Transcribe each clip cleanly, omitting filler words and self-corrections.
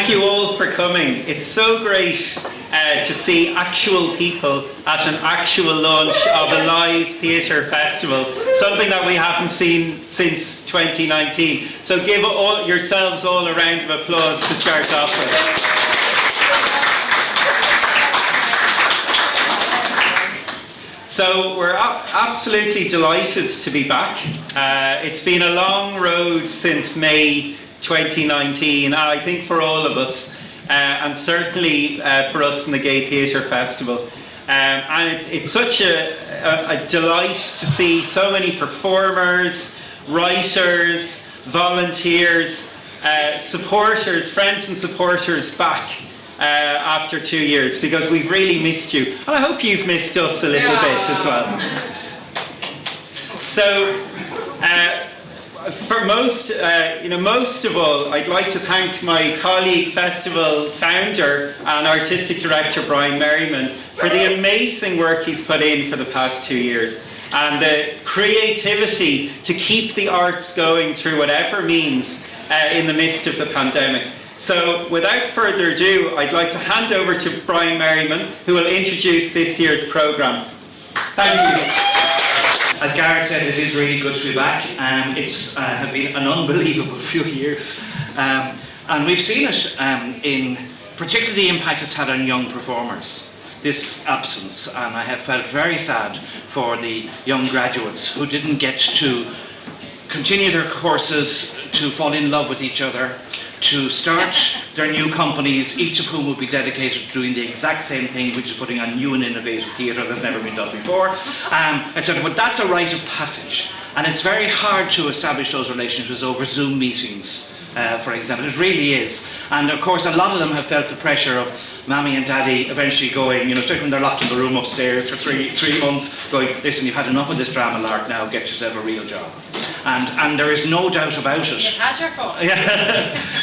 Thank you all for coming. It's so great to see actual people at an actual launch of a live theatre festival, something that we haven't seen since 2019. So give yourselves all a round of applause to start off with. So we're absolutely delighted to be back. It's been a long road since May 2019, I think for all of us, and certainly for us in the Gay Theatre Festival. And it's such a delight to see so many performers, writers, volunteers, supporters, friends and supporters back after 2 years, because we've really missed you. And I hope you've missed us a little bit as well. So, for most of all, I'd like to thank my colleague, festival founder and artistic director Brian Merriman for the amazing work he's put in for the past 2 years, and the creativity to keep the arts going through whatever means in the midst of the pandemic. So, without further ado, I'd like to hand over to Brian Merriman, who will introduce this year's programme. Thank you. As Gareth said, it is really good to be back. It's been an unbelievable few years. And we've seen it in particularly the impact it's had on young performers, this absence. And I have felt very sad for the young graduates who didn't get to continue their courses, to fall in love with each other, to start their new companies, each of whom will be dedicated to doing the exact same thing, which is putting on new and innovative theatre that's never been done before. But that's a rite of passage. And it's very hard to establish those relationships over Zoom meetings, for example. It really is. And of course, a lot of them have felt the pressure of Mammy and Daddy eventually going, especially when they're locked in the room upstairs for three months, going, listen, you've had enough of this drama lark now, get yourself a real job. And there is no doubt about it. You've had your fun. Yeah.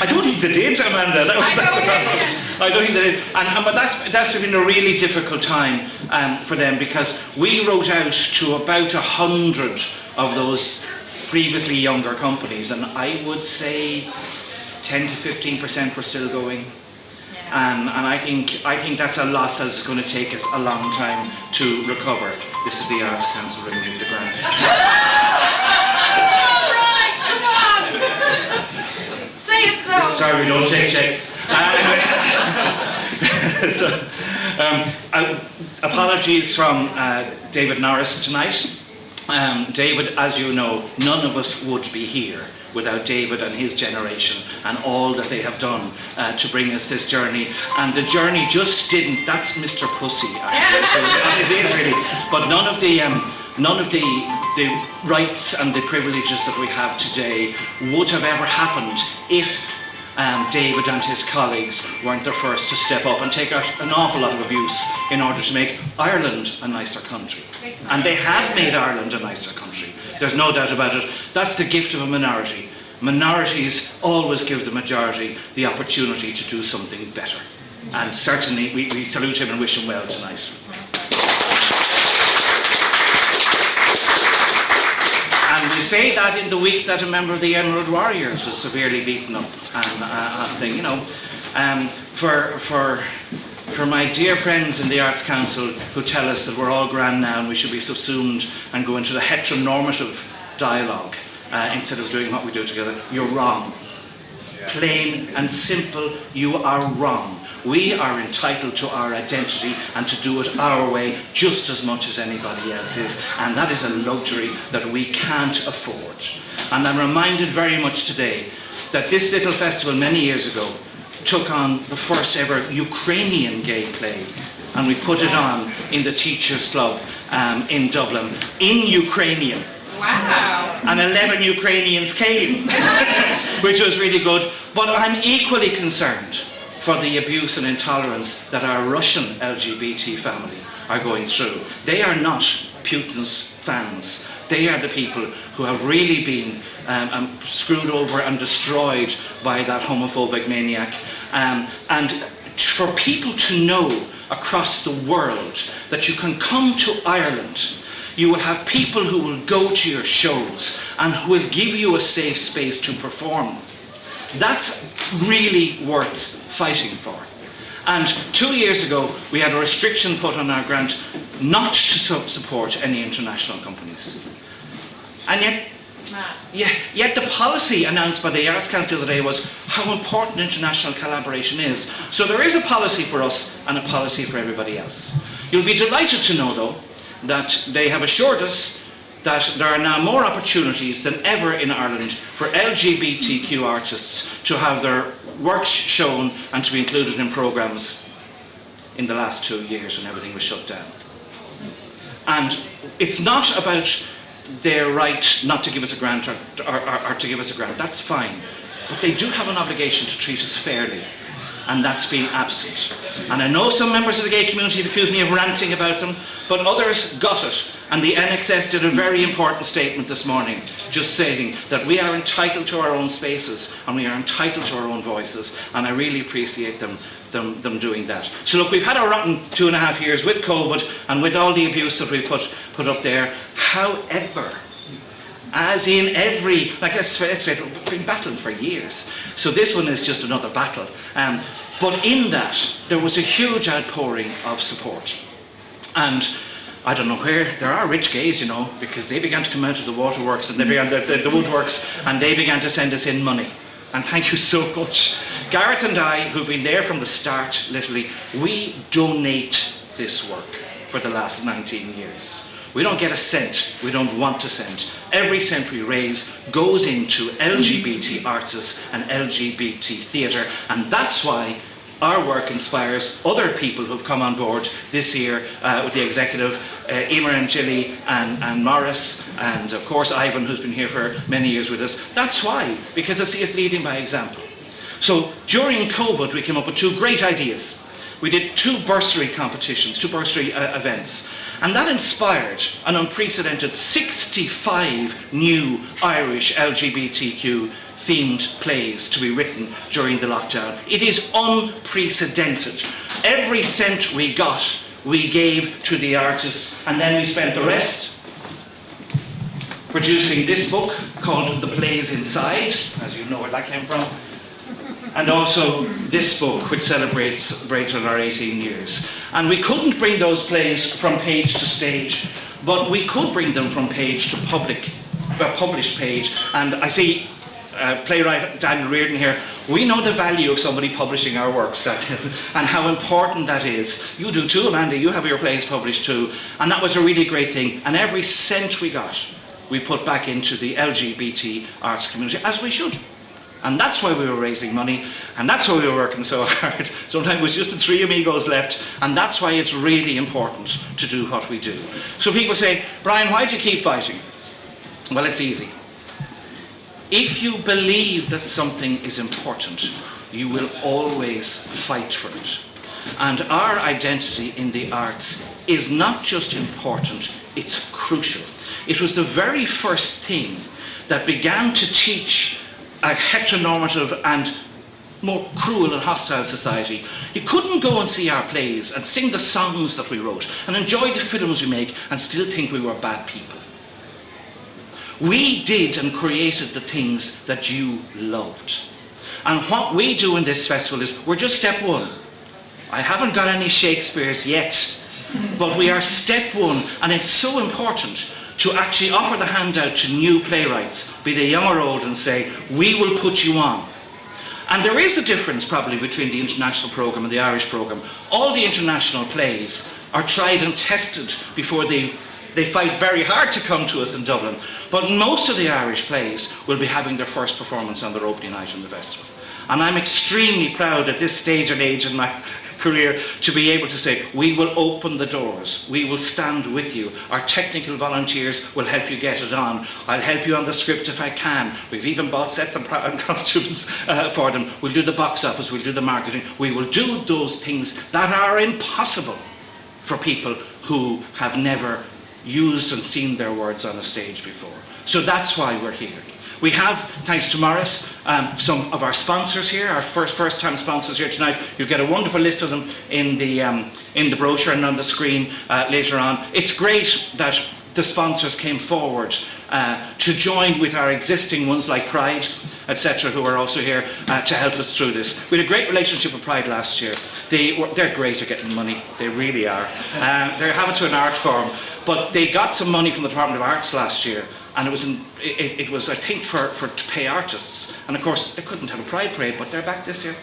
I don't think they did, Amanda. That's the problem. I don't think they did. But that's been a really difficult time for them, because we wrote out to about 100 of those previously younger companies, and I would say 10 to 15% were still going. And I think that's a loss that's going to take us a long time to recover. This is the Arts Council renewing the grant. Say it so. Sorry, we don't take checks. Apologies from David Norris tonight. David, as you know, none of us would be here without David and his generation and all that they have done to bring us this journey. And the journey just didn't. That's Mr. Pussy, actually. So it is really. But none of the rights and the privileges that we have today would have ever happened if David and his colleagues weren't the first to step up and take out an awful lot of abuse in order to make Ireland a nicer country. And they have made Ireland a nicer country. There's no doubt about it. That's the gift of a minority. Minorities always give the majority the opportunity to do something better. And certainly we salute him and wish him well tonight. And we say that in the week that a member of the Emerald Warriors was severely beaten up. For my dear friends in the Arts Council who tell us that we're all grand now and we should be subsumed and go into the heteronormative dialogue instead of doing what we do together, you're wrong. Plain and simple, you are wrong. We are entitled to our identity and to do it our way just as much as anybody else is, and that is a luxury that we can't afford. And I'm reminded very much today that this little festival many years ago took on the first ever Ukrainian gay play, and we put it on in the Teachers' Club in Dublin in Ukrainian. Wow. And 11 Ukrainians came, which was really good. But I'm equally concerned for the abuse and intolerance that our Russian LGBT family are going through. They are not Putin's fans. They are the people who have really been screwed over and destroyed by that homophobic maniac. And for people to know across the world that you can come to Ireland, you will have people who will go to your shows and who will give you a safe space to perform. That's really worth fighting for. And 2 years ago, we had a restriction put on our grant not to support any international companies. And yet the policy announced by the Arts Council the other day was how important international collaboration is. So there is a policy for us and a policy for everybody else. You'll be delighted to know, though, that they have assured us that there are now more opportunities than ever in Ireland for LGBTQ artists to have their works shown and to be included in programmes in the last 2 years when everything was shut down. And it's not about their right not to give us a grant or to give us a grant. That's fine. But they do have an obligation to treat us fairly. And that's been absent. And I know some members of the gay community have accused me of ranting about them, but others got it. And the NXF did a very important statement this morning, just saying that we are entitled to our own spaces and we are entitled to our own voices. And I really appreciate them doing that. So look, we've had a rotten 2.5 years with COVID and with all the abuse that we've put up there. However, as in every, like let's say, we've been battling for years. So this one is just another battle. But in that, there was a huge outpouring of support. And I don't know where, there are rich gays, you know, because they began to come out of the waterworks and they began the woodworks and they began to send us in money. And thank you so much. Gareth and I, who've been there from the start, literally, we donate this work for the last 19 years. We don't get a cent, we don't want a cent. Every cent we raise goes into LGBT artists and LGBT theatre, and that's why our work inspires other people who've come on board this year with the executive, Emer and Gilly and Morris, and of course Ivan, who's been here for many years with us. That's why, because they see us leading by example. So during COVID, we came up with 2 great ideas. We did 2 bursary competitions, 2 bursary events, and that inspired an unprecedented 65 new Irish LGBTQ themed plays to be written during the lockdown. It is unprecedented. Every cent we got, we gave to the artists, and then we spent the rest producing this book called The Plays Inside, as you know where that came from, and also this book, which celebrates our 18 years. And we couldn't bring those plays from page to stage, but we could bring them from page to published page. And I see playwright Daniel Reardon here. We know the value of somebody publishing our works, Daniel, and how important that is. You do too, Amanda, you have your plays published too. And that was a really great thing. And every cent we got, we put back into the LGBT arts community, as we should. And that's why we were raising money, and that's why we were working so hard. Sometimes it was just the 3 amigos left, and that's why it's really important to do what we do. So people say, Brian, why do you keep fighting? Well, it's easy. If you believe that something is important, you will always fight for it. And our identity in the arts is not just important, it's crucial. It was the very first thing that began to teach a heteronormative and more cruel and hostile society. You couldn't go and see our plays and sing the songs that we wrote and enjoy the films we make and still think we were bad people. We did and created the things that you loved. And what we do in this festival is, we're just step 1. I haven't got any Shakespeare's yet, but we are step 1, and it's so important to actually offer the handout to new playwrights, be they young or old, and say, we will put you on. And there is a difference probably between the international programme and the Irish programme. All the international plays are tried and tested before they fight very hard to come to us in Dublin. But most of the Irish plays will be having their first performance on their opening night in the festival. And I'm extremely proud at this stage and age in my career to be able to say, we will open the doors, we will stand with you. Our technical volunteers will help you get it on. I'll help you on the script if I can. We've even bought sets and costumes for them. We'll do the box office, we'll do the marketing. We will do those things that are impossible for people who have never used and seen their words on a stage before. So that's why we're here. We have, thanks to Morris, some of our sponsors here, our first-time sponsors here tonight. You'll get a wonderful list of them in the brochure and on the screen later on. It's great that the sponsors came forward to join with our existing ones like Pride etc., who are also here to help us through this. We had a great relationship with Pride last year. They're great at getting money, they really are. They're having to an art form, but they got some money from the Department of Arts last year, and it was I think to pay artists. And of course they couldn't have a Pride parade, but they're back this year.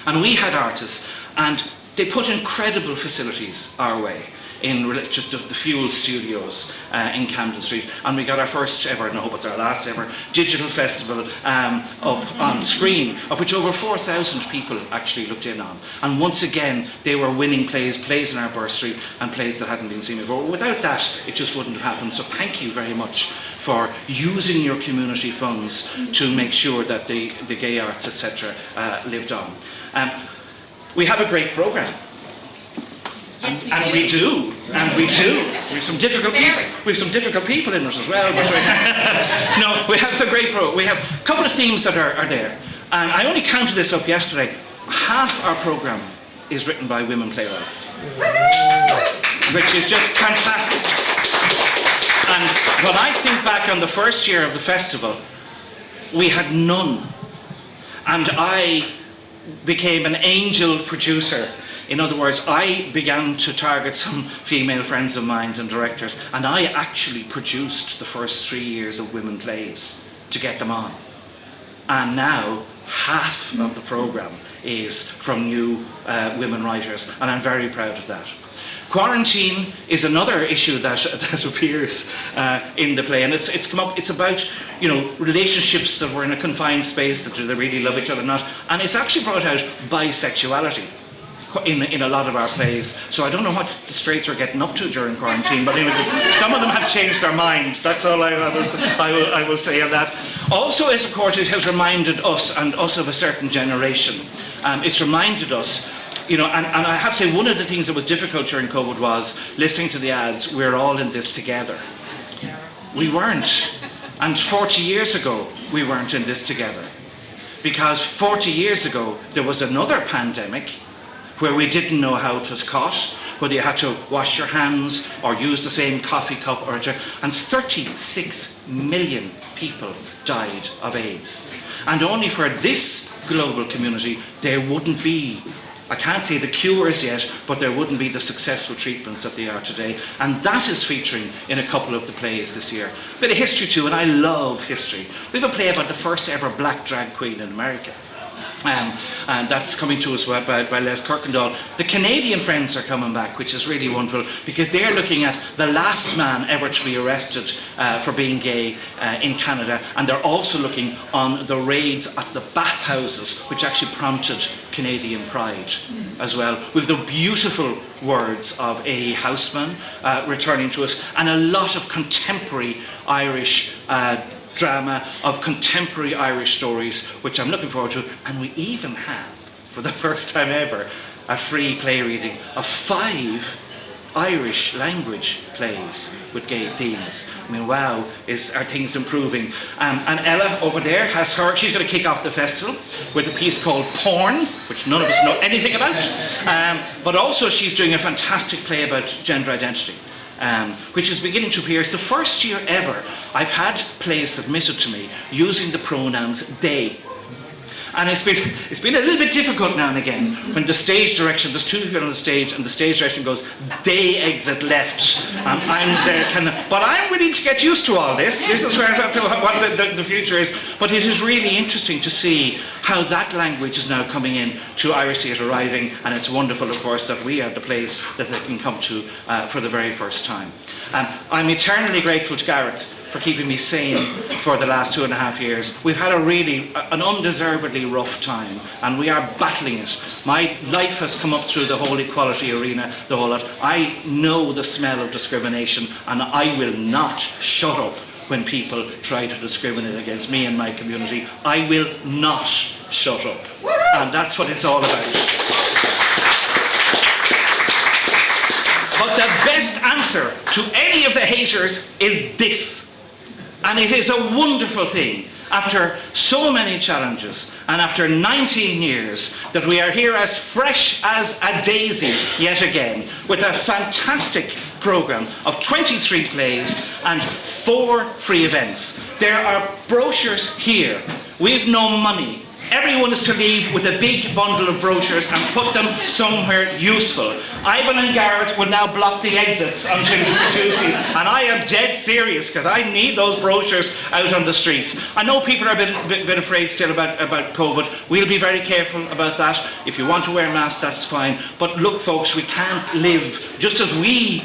And we had artists, and they put incredible facilities our way in relation to the Fuel Studios in Camden Street, and we got our first ever, and I hope it's our last ever, digital festival up on screen, of which over 4,000 people actually looked in on. And once again, they were winning plays in our bursary, and plays that hadn't been seen before. Without that, it just wouldn't have happened. So thank you very much for using your community funds to make sure that the gay arts, etc., lived on. We have a great programme. Yes, And we do. We have some difficult people. We have some difficult people in us as well. But no, we have some great We have a couple of themes that are there, and I only counted this up yesterday. Half our programme is written by women playwrights, which is just fantastic. And when I think back on the first year of the festival, we had none, and I became an angel producer. In other words, I began to target some female friends of mine and directors, and I actually produced the first 3 years of women plays to get them on. And now half of the programme is from new women writers, and I'm very proud of that. Quarantine is another issue that appears in the play, and it's come up. It's about, you know, relationships that were in a confined space, that they really love each other or not, and it's actually brought out bisexuality in a lot of our plays. So I don't know what the straights are getting up to during quarantine, but anyway, some of them have changed their mind. That's all I will say on that. Also, of course, it has reminded us, and us of a certain generation. It's reminded us, you know, and I have to say, one of the things that was difficult during COVID was listening to the ads, we're all in this together. We weren't. And 40 years ago, we weren't in this together. Because 40 years ago, there was another pandemic where we didn't know how it was caught, whether you had to wash your hands or use the same coffee cup, and 36 million people died of AIDS. And only for this global community, there wouldn't be, I can't say the cures yet, but there wouldn't be the successful treatments that they are today. And that is featuring in a couple of the plays this year. A bit of history too, and I love history. We have a play about the first ever black drag queen in America. And that's coming to us by Les Kirkendall. The Canadian friends are coming back, which is really wonderful, because they're looking at the last man ever to be arrested for being gay in Canada, and they're also looking on the raids at the bathhouses, which actually prompted Canadian Pride as well, with the beautiful words of A. Houseman returning to us, and a lot of contemporary Irish drama, of contemporary Irish stories, which I'm looking forward to. And we even have, for the first time ever, a free play reading of 5 Irish language plays with gay themes. I mean, wow, are things improving? And Ella over there she's going to kick off the festival with a piece called Porn, which none of us know anything about. But also she's doing a fantastic play about gender identity. Which is beginning to appear. It's the first year ever I've had plays submitted to me using the pronouns they. And it's been a little bit difficult now and again when the stage direction, there's 2 people on the stage, and the stage direction goes, they exit left. I'm there, but I'm willing to get used to all this. This is where what the future is. But it is really interesting to see how that language is now coming in to Irish theatre writing, and it's wonderful, of course, that we are the place that they can come to for the very first time. I'm eternally grateful to Gareth for keeping me sane for the last 2.5 years. We've had an undeservedly rough time, and we are battling it. My life has come up through the whole equality arena, the whole lot. I know the smell of discrimination, and I will not shut up when people try to discriminate against me and my community. I will not shut up. And that's what it's all about. But the best answer to any of the haters is this. And it is a wonderful thing, after so many challenges, and after 19 years, that we are here as fresh as a daisy yet again, with a fantastic programme of 23 plays and 4 free events. There are brochures here We've no money. Everyone is to leave with a big bundle of brochures and put them somewhere useful. Ivan and Garrett will now block the exits until we produce these. And I am dead serious, because I need those brochures out on the streets. I know people are a bit afraid still about COVID. We'll be very careful about that. If you want to wear masks, that's fine. But look, folks, we can't live, just as we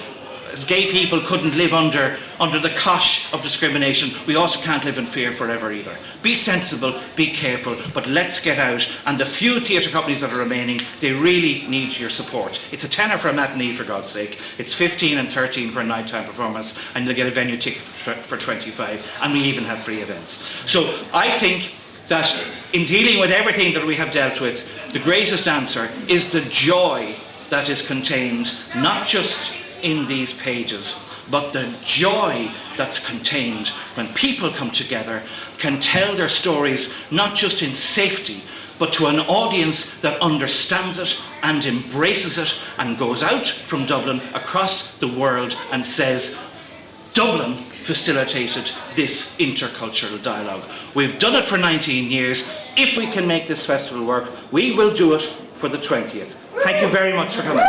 as gay people couldn't live under the cosh of discrimination, we also can't live in fear forever either. Be sensible, be careful, but let's get out. And the few theatre companies that are remaining, they really need your support. It's a tenner for a matinee, for God's sake. It's 15 and 13 for a nighttime performance, and you'll get a venue ticket for 25, and we even have free events. So I think that in dealing with everything that we have dealt with, the greatest answer is the joy that is contained, not just in these pages, but the joy that's contained when people come together, can tell their stories not just in safety, but to an audience that understands it and embraces it and goes out from Dublin across the world and says, Dublin facilitated this intercultural dialogue. We've done it for 19 years. If we can make this festival work, we will do it for the 20th. Thank you very much for coming.